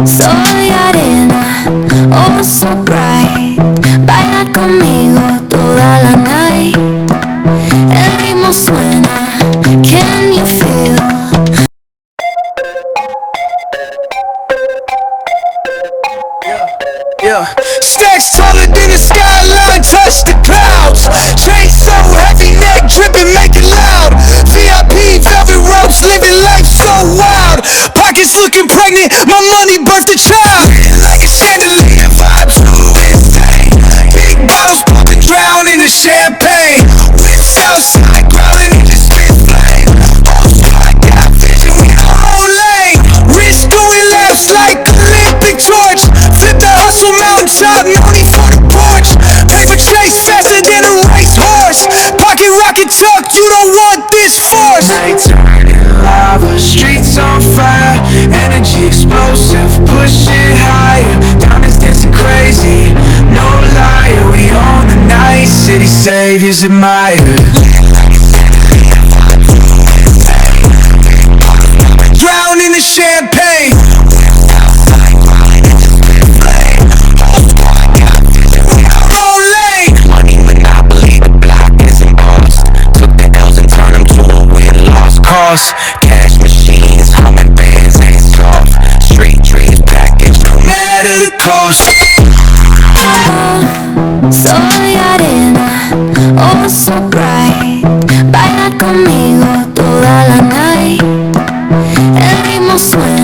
Sol y arena, oh so bright. Baila conmigo toda la night. El ritmo suena, can you feel? Yeah, stacks taller than the skyline, touch the clouds. Chain so heavy, neck dripping, make it loud. VIP, velvet ropes, living life so wild. Pockets looking pregnant, my money birthed a child. Like a chandelier, vibe too insane. Big bottles popping, drown in the champagne. Whips outside, growling in the spit flame. Oh, I got vision, we our own lane. Wrist doing laps like Olympic torch. Flip the hustle mountaintop, no need for the porch. Paper chase faster than a racehorse. Pocket rocket tuck, you don't want this force. Nights turning lava, streets on fire. Energy explosive, push it higher. Diamonds dancing crazy, no liar. We own the night, city saviors admired. Drown in the champagne. Money monopoly, the block isn't boss. Took the L's and turned them to a win lost cause. Cash machines, humming bands ain't soft. Street trees package, no matter the cost. Sol y arena, oh so bright. Baila conmigo toda la night. El ritmo suena.